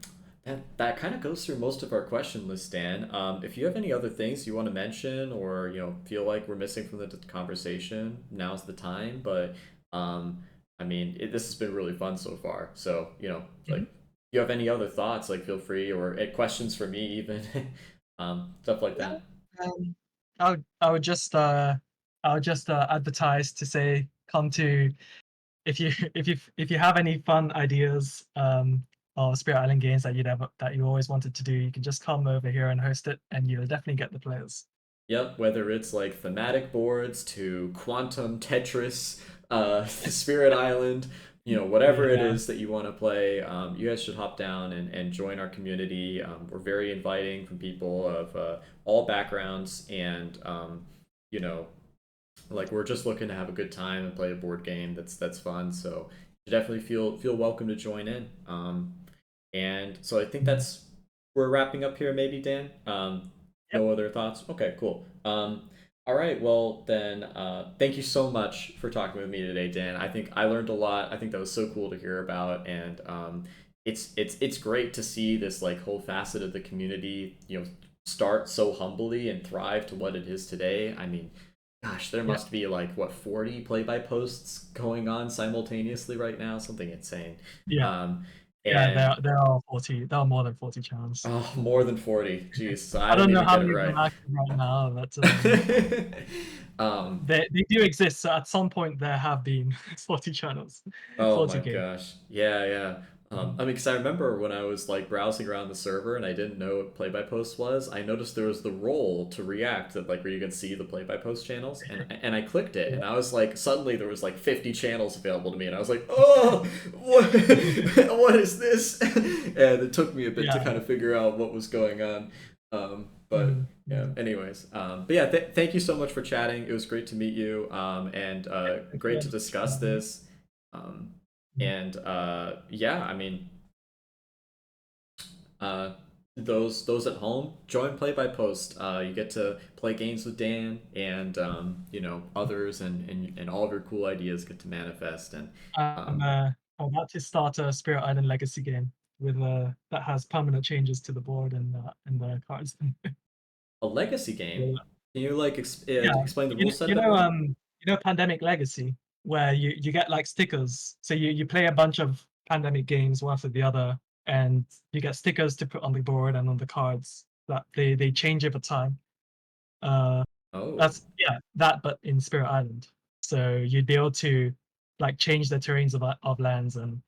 [SPEAKER 1] that kind of goes through most of our question list, Dan. If you have any other things you want to mention, or feel like we're missing from the conversation, now's the time. But I mean, this has been really fun so far. So like,
[SPEAKER 2] Mhm.
[SPEAKER 1] if you have any other thoughts, like feel free, or questions for me, even stuff like
[SPEAKER 2] Yeah.
[SPEAKER 1] that.
[SPEAKER 2] Um, I would just advertise to say, come to if you have any fun ideas or Spirit Island games that you always wanted to do, you can just come over here and host it, and you'll definitely get the players.
[SPEAKER 1] Yep, whether it's like thematic boards to quantum Tetris, Spirit Island, whatever it
[SPEAKER 2] Yeah,
[SPEAKER 1] is that you want to play, you guys should hop down and join our community. We're very inviting from people of all backgrounds, and you know, like we're just looking to have a good time and play a board game that's fun. So you definitely feel welcome to join in. And so I think
[SPEAKER 2] mhm.
[SPEAKER 1] we're wrapping up here, maybe Dan.
[SPEAKER 2] Yep.
[SPEAKER 1] No other thoughts? Okay, cool. All right, well then, thank you so much for talking with me today, Dan. I think I learned a lot. I think that was so cool to hear about, and it's great to see this like whole facet of the community, start so humbly and thrive to what it is today. I mean, gosh, there
[SPEAKER 2] Yeah.
[SPEAKER 1] must be like what 40 play-by posts going on simultaneously right now, something insane.
[SPEAKER 2] Yeah.
[SPEAKER 1] Um,
[SPEAKER 2] Yeah,
[SPEAKER 1] and
[SPEAKER 2] there are more than 40 channels.
[SPEAKER 1] oh, more than 40. Jeez, so I
[SPEAKER 2] I
[SPEAKER 1] didn't
[SPEAKER 2] don't know
[SPEAKER 1] even
[SPEAKER 2] how
[SPEAKER 1] get it
[SPEAKER 2] many of them
[SPEAKER 1] right.
[SPEAKER 2] are active right now, but
[SPEAKER 1] um,
[SPEAKER 2] they do exist. So at some point there have been 40 channels,
[SPEAKER 1] oh my
[SPEAKER 2] 40 games.
[SPEAKER 1] gosh. Yeah, yeah.
[SPEAKER 2] Mhm.
[SPEAKER 1] I mean, because I remember when I was like browsing around the server and I didn't know what play by post was, I noticed there was the role to react that like where you can see the play by post channels, and I clicked it,
[SPEAKER 2] Yeah.
[SPEAKER 1] and I was like, suddenly there was like 50 channels available to me, and I was like, oh, what, what is this? And it took me a bit to
[SPEAKER 2] Yeah.
[SPEAKER 1] kind of figure out what was going on. But
[SPEAKER 2] Mhm.
[SPEAKER 1] yeah,
[SPEAKER 2] Mhm.
[SPEAKER 1] anyways, but yeah, thank you so much for chatting. It was great to meet you, and
[SPEAKER 2] Thank you
[SPEAKER 1] great
[SPEAKER 2] very
[SPEAKER 1] to
[SPEAKER 2] much for
[SPEAKER 1] discuss
[SPEAKER 2] having me.
[SPEAKER 1] this. Um,
[SPEAKER 2] Mhm.
[SPEAKER 1] and yeah, I mean, uh, those at home, join Play by Post. You get to play games with Dan, and others, and all of your cool ideas get to manifest. And um,
[SPEAKER 2] I'm about to start a Spirit Island Legacy game with that has permanent changes to the board and the cards.
[SPEAKER 1] a legacy game.
[SPEAKER 2] Yeah.
[SPEAKER 1] Can you like
[SPEAKER 2] Yeah.
[SPEAKER 1] explain the rule set a bit more?
[SPEAKER 2] You know Pandemic Legacy, where you get like stickers. So you play a bunch of Pandemic games one after the other, and you get stickers to put on the board and on the cards that they change over time. Uh,
[SPEAKER 1] Oh.
[SPEAKER 2] that's yeah, that but in Spirit Island. So you'd be able to like change the terrains of lands and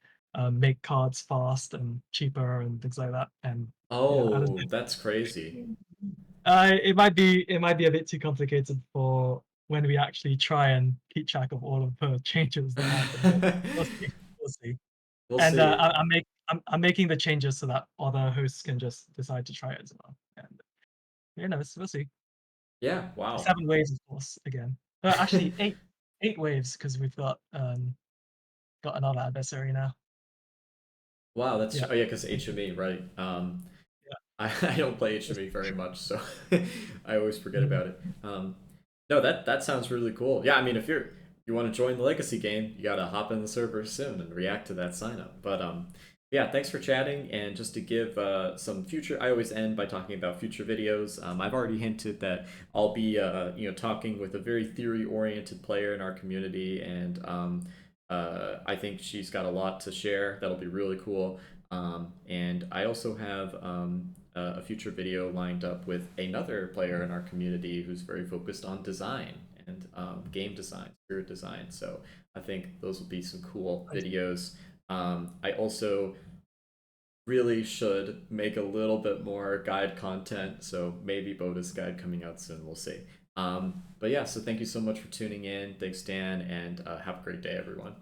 [SPEAKER 2] make cards fast and cheaper and things like that. And yeah, I don't
[SPEAKER 1] Oh, that's crazy.
[SPEAKER 2] know. It might be a bit too complicated for when we actually try and keep track of all of the changes that happen. But we'll see. We'll see.
[SPEAKER 1] We'll
[SPEAKER 2] And
[SPEAKER 1] see.
[SPEAKER 2] I'm making the changes so that other hosts can just decide to try it as well. And we'll see.
[SPEAKER 1] Yeah, wow.
[SPEAKER 2] 7 waves, of course, again. Actually, eight waves because we've got another adversary now.
[SPEAKER 1] Wow, that's
[SPEAKER 2] Yeah,
[SPEAKER 1] oh yeah, because HME, right?
[SPEAKER 2] yeah.
[SPEAKER 1] I don't play HME very much, so I always forget
[SPEAKER 2] Mm.
[SPEAKER 1] about it. No, that sounds really cool. Yeah, I mean, if you want to join the Legacy game, you gotta hop in the server soon and react to that sign up. But yeah, thanks for chatting. And just to give some future, I always end by talking about future videos. I've already hinted that I'll be talking with a very theory oriented player in our community, and I think she's got a lot to share. That'll be really cool. And I also have a future video lined up with another player in our community who's very focused on design and game design, spirit design. So I think those will be some cool
[SPEAKER 2] I
[SPEAKER 1] videos. I also really should make a little bit more guide content, so maybe Boda's guide coming out soon. We'll see. But yeah, so thank you so much for tuning in. Thanks, Dan, and have a great day, everyone.